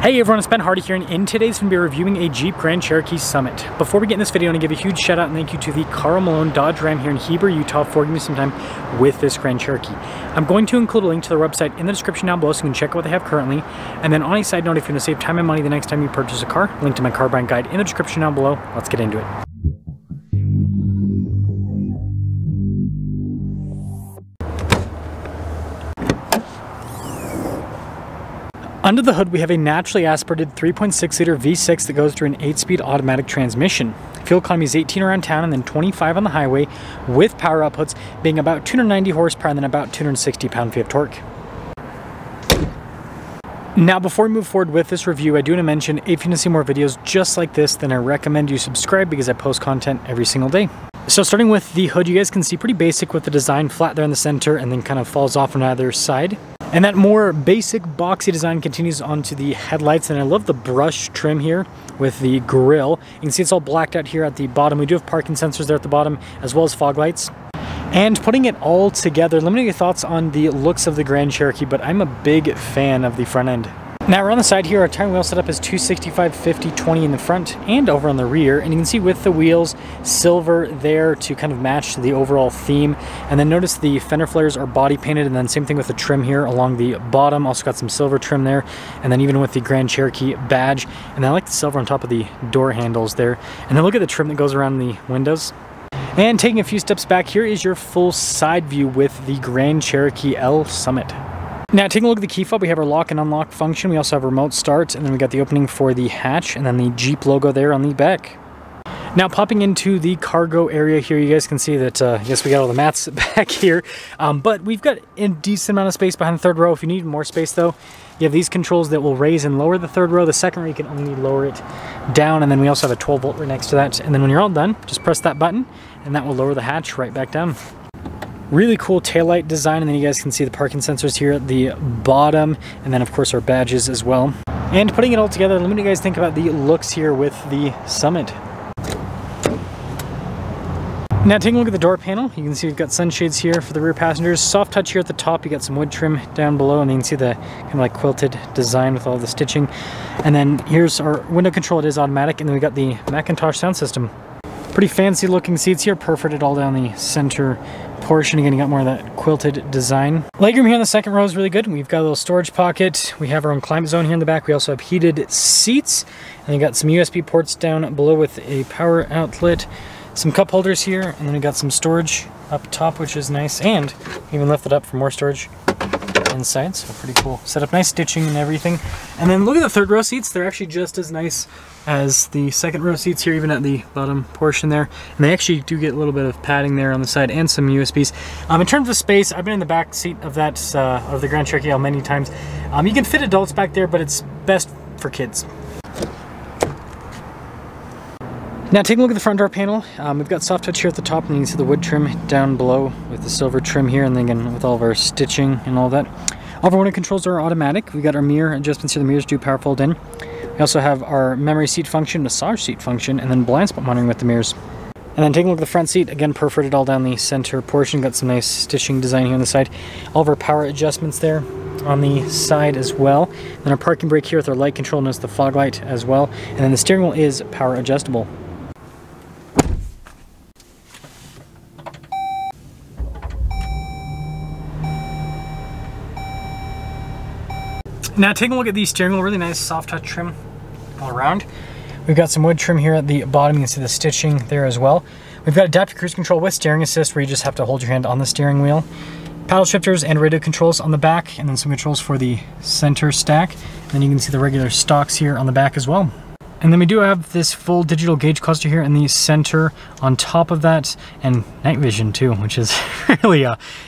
Hey everyone, it's Ben Hardy here, and in today's going to be reviewing a Jeep Grand Cherokee Summit. Before we get in this video, I want to give a huge shout out and thank you to the Carl Malone Dodge Ram here in Heber, Utah for giving me some time with this Grand Cherokee. I'm going to include a link to their website in the description down below so you can check out what they have currently. And then on a side note, if you're going to save time and money the next time you purchase a car, link to my car buying guide in the description down below. Let's get into it. Under the hood, we have a naturally aspirated 3.6-liter V6 that goes through an 8-speed automatic transmission. Fuel economy is 18 around town and then 25 on the highway, with power outputs being about 290 horsepower and then about 260 pound-feet of torque. Now, before we move forward with this review, I do want to mention, if you want to see more videos just like this, then I recommend you subscribe because I post content every single day. So starting with the hood, you guys can see pretty basic with the design flat there in the center and then kind of falls off on either side. And that more basic boxy design continues onto the headlights, and I love the brush trim here with the grille. You can see it's all blacked out here at the bottom. We do have parking sensors there at the bottom as well as fog lights. And putting it all together, let me know your thoughts on the looks of the Grand Cherokee, but I'm a big fan of the front end. Now around the side here, our tire wheel setup is 265, 50, 20 in the front and over on the rear. And you can see with the wheels, silver there to kind of match the overall theme. And then notice the fender flares are body painted, and then same thing with the trim here along the bottom. Also got some silver trim there. And then even with the Grand Cherokee badge. And I like the silver on top of the door handles there. And then look at the trim that goes around the windows. And taking a few steps back, here is your full side view with the Grand Cherokee L Summit. Now taking a look at the key fob, we have our lock and unlock function. We also have remote start, and then we got the opening for the hatch, and then the Jeep logo there on the back. Now popping into the cargo area here, you guys can see that, yes, we got all the mats back here, but we've got a decent amount of space behind the third row. If you need more space though, you have these controls that will raise and lower the third row. The second row you can only lower it down, and then we also have a 12 volt right next to that. And then when you're all done, just press that button, and that will lower the hatch right back down. Really cool taillight design, and then you guys can see the parking sensors here at the bottom, and then of course our badges as well. And putting it all together, let me know what you guys think about the looks here with the Summit. Now taking a look at the door panel, you can see we've got sunshades here for the rear passengers, soft touch here at the top, you got some wood trim down below, and you can see the kind of like quilted design with all the stitching. And then here's our window control, it is automatic, and then we got the Macintosh sound system. Pretty fancy looking seats here, perforated all down the center portion. Again, you got more of that quilted design. Legroom here in the second row is really good. We've got a little storage pocket. We have our own climate zone here in the back. We also have heated seats. And you got some USB ports down below with a power outlet. Some cup holders here, and then we got some storage up top, which is nice. And even lift it up for more storage inside, so pretty cool setup. Nice stitching and everything. And then look at the third row seats. They're actually just as nice as the second row seats here, even at the bottom portion there. And they actually do get a little bit of padding there on the side and some USBs. In terms of space, I've been in the back seat of that of the Grand Cherokee L many times. You can fit adults back there, but it's best for kids. Now taking a look at the front door panel, we've got soft touch here at the top, and you can see the wood trim down below with the silver trim here, and then again with all of our stitching and all that. All of our window controls are automatic. We got our mirror adjustments here. The mirrors do power fold in. We also have our memory seat function, massage seat function, and then blind spot monitoring with the mirrors. And then taking a look at the front seat, again perforated all down the center portion. Got some nice stitching design here on the side. All of our power adjustments there on the side as well. And then our parking brake here with our light control, notice the fog light as well. And then the steering wheel is power adjustable. Now taking a look at the steering wheel, really nice soft touch trim all around. We've got some wood trim here at the bottom. You can see the stitching there as well. We've got adaptive cruise control with steering assist, where you just have to hold your hand on the steering wheel. Paddle shifters and radio controls on the back, and then some controls for the center stack. And then you can see the regular stocks here on the back as well. And then we do have this full digital gauge cluster here in the center on top of that, and night vision too, which is really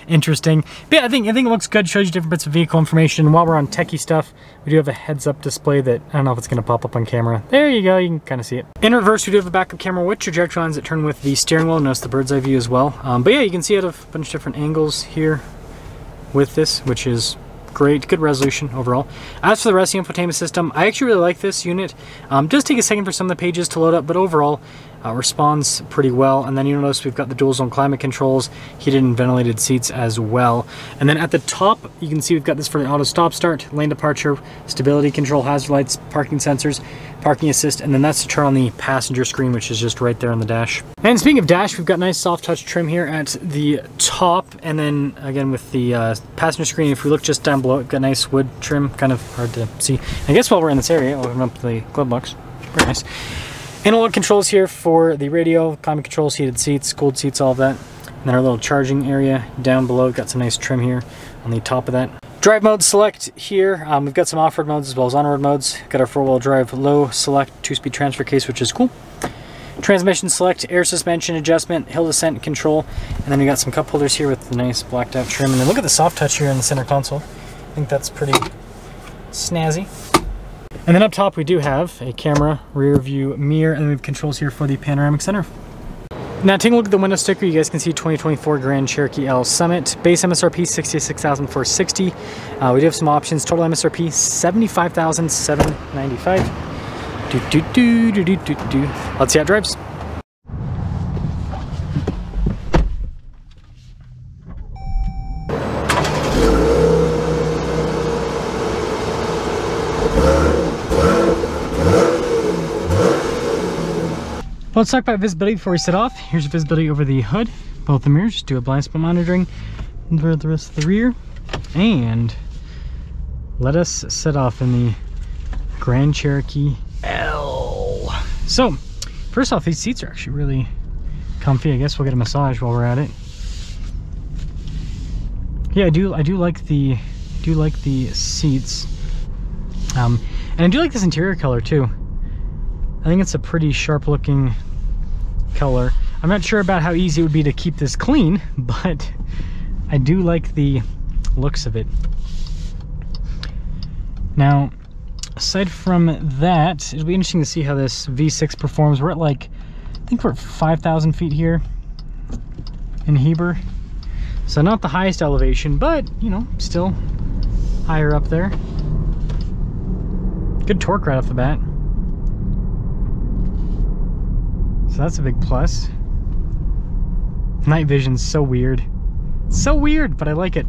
interesting. But yeah, I think it looks good, shows you different bits of vehicle information. And while we're on techie stuff, we do have a heads-up display that, I don't know if it's going to pop up on camera. There you go, you can kind of see it. In reverse, we do have a backup camera with trajectory lines that turn with the steering wheel. Notice the bird's eye view as well. But yeah, you can see it at a bunch of different angles here with this, which is great, good resolution overall. As for the rest of the infotainment system, I actually really like this unit. Does take a second for some of the pages to load up, but overall responds pretty well. And then you notice we've got the dual zone climate controls, heated and ventilated seats as well. And then at the top, you can see we've got this for the auto stop start, lane departure, stability control, hazard lights, parking sensors, parking assist, and then that's to turn on the passenger screen, which is just right there on the dash. And speaking of dash, we've got nice soft touch trim here at the top, and then again with the passenger screen, if we look just down below, we've got nice wood trim, kind of hard to see. I guess while we're in this area, I'll open up the glove box. Very nice. Analog controls here for the radio, climate controls, heated seats, cooled seats, all of that. And then our little charging area down below, got some nice trim here on the top of that. Drive mode select here. We've got some off-road modes as well as on-road modes. Got our four-wheel drive low select 2-speed transfer case, which is cool. Transmission select, air suspension adjustment, hill descent control, and then we got some cup holders here with the nice blacked out trim. And then look at the soft touch here in the center console. I think that's pretty snazzy. And then up top we do have a camera, rear view mirror, and we have controls here for the panoramic center. Now taking a look at the window sticker, you guys can see 2024 Grand Cherokee L Summit. Base MSRP $66,460. We do have some options. Total MSRP $75,795. Let's see how it drives. Well, let's talk about visibility before we set off. Here's visibility over the hood, both the mirrors. Do a blind spot monitoring for the rest of the rear. And let us set off in the Grand Cherokee L. So, first off, these seats are actually really comfy. I guess we'll get a massage while we're at it. Yeah, I do like the seats. And I do like this interior color too. I think it's a pretty sharp looking color. I'm not sure about how easy it would be to keep this clean, but I do like the looks of it. Now, aside from that, it'll be interesting to see how this V6 performs. We're at like, I think we're at 5,000 feet here in Heber. So not the highest elevation, but you know, still higher up there. Good torque right off the bat. So that's a big plus. Night vision's so weird. So weird, but I like it.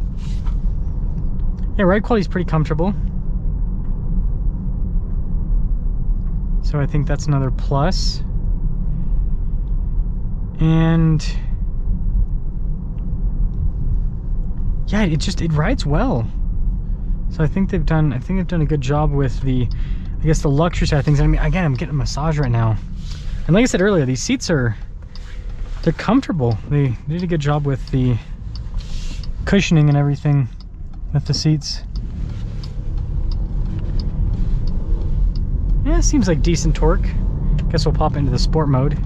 Yeah, ride quality's pretty comfortable. So I think that's another plus. And yeah, it rides well. So I think they've done a good job with the, I guess, the luxury side of things. I mean, again, I'm getting a massage right now. And like I said earlier, these seats they're comfortable. They did a good job with the cushioning and everything with the seats. Yeah, seems like decent torque. Guess we'll pop into the sport mode.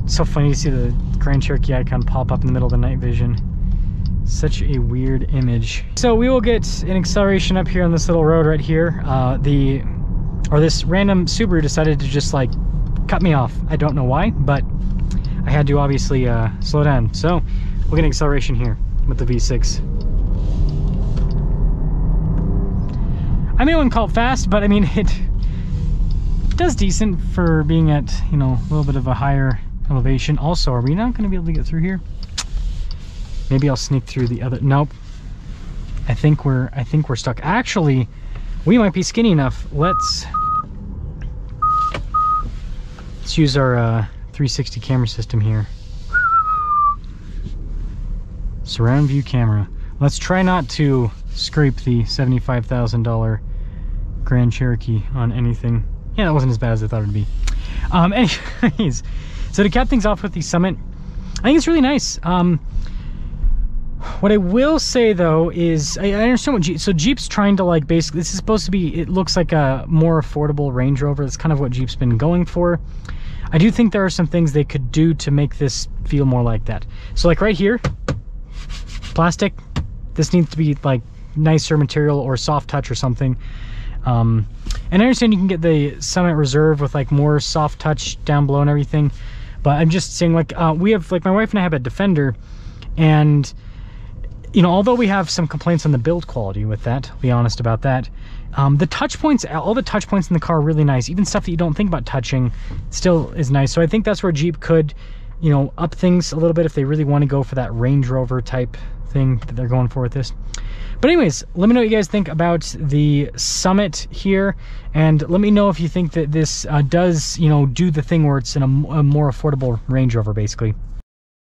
It's so funny to see the Grand Cherokee icon pop up in the middle of the night vision. Such a weird image. So we will get an acceleration up here on this little road right here. This random Subaru decided to just like cut me off. I don't know why, but I had to obviously slow down. So we'll get an acceleration here with the V6. I mean, I wouldn't call it fast, but I mean, it does decent for being at, you know, a little bit of a higher elevation. Also, are we not going to be able to get through here? Maybe I'll sneak through the other. Nope. I think we're stuck. Actually, we might be skinny enough. Let's use our 360 camera system here. Surround view camera. Let's try not to scrape the $75,000 Grand Cherokee on anything. Yeah, that wasn't as bad as I thought it would be. Anyways, so to cap things off with the Summit, I think it's really nice. What I will say though is, I understand what Jeep's trying to like, basically, this is supposed to be, it looks like a more affordable Range Rover. That's kind of what Jeep's been going for. I do think there are some things they could do to make this feel more like that. So like right here, plastic, this needs to be like nicer material or soft touch or something. And I understand you can get the Summit Reserve with like more soft touch down below and everything, but I'm just saying, like, we have, like, my wife and I have a Defender, and You know, although we have some complaints on the build quality with that, I'll be honest about that. The touch points, all the touch points in the car are really nice. Even stuff that you don't think about touching still is nice. So I think that's where Jeep could, you know, up things a little bit if they really want to go for that Range Rover type thing that they're going for with this. But anyways, let me know what you guys think about the Summit here, and let me know if you think that this does, you know, do the thing where it's in a more affordable Range Rover, basically.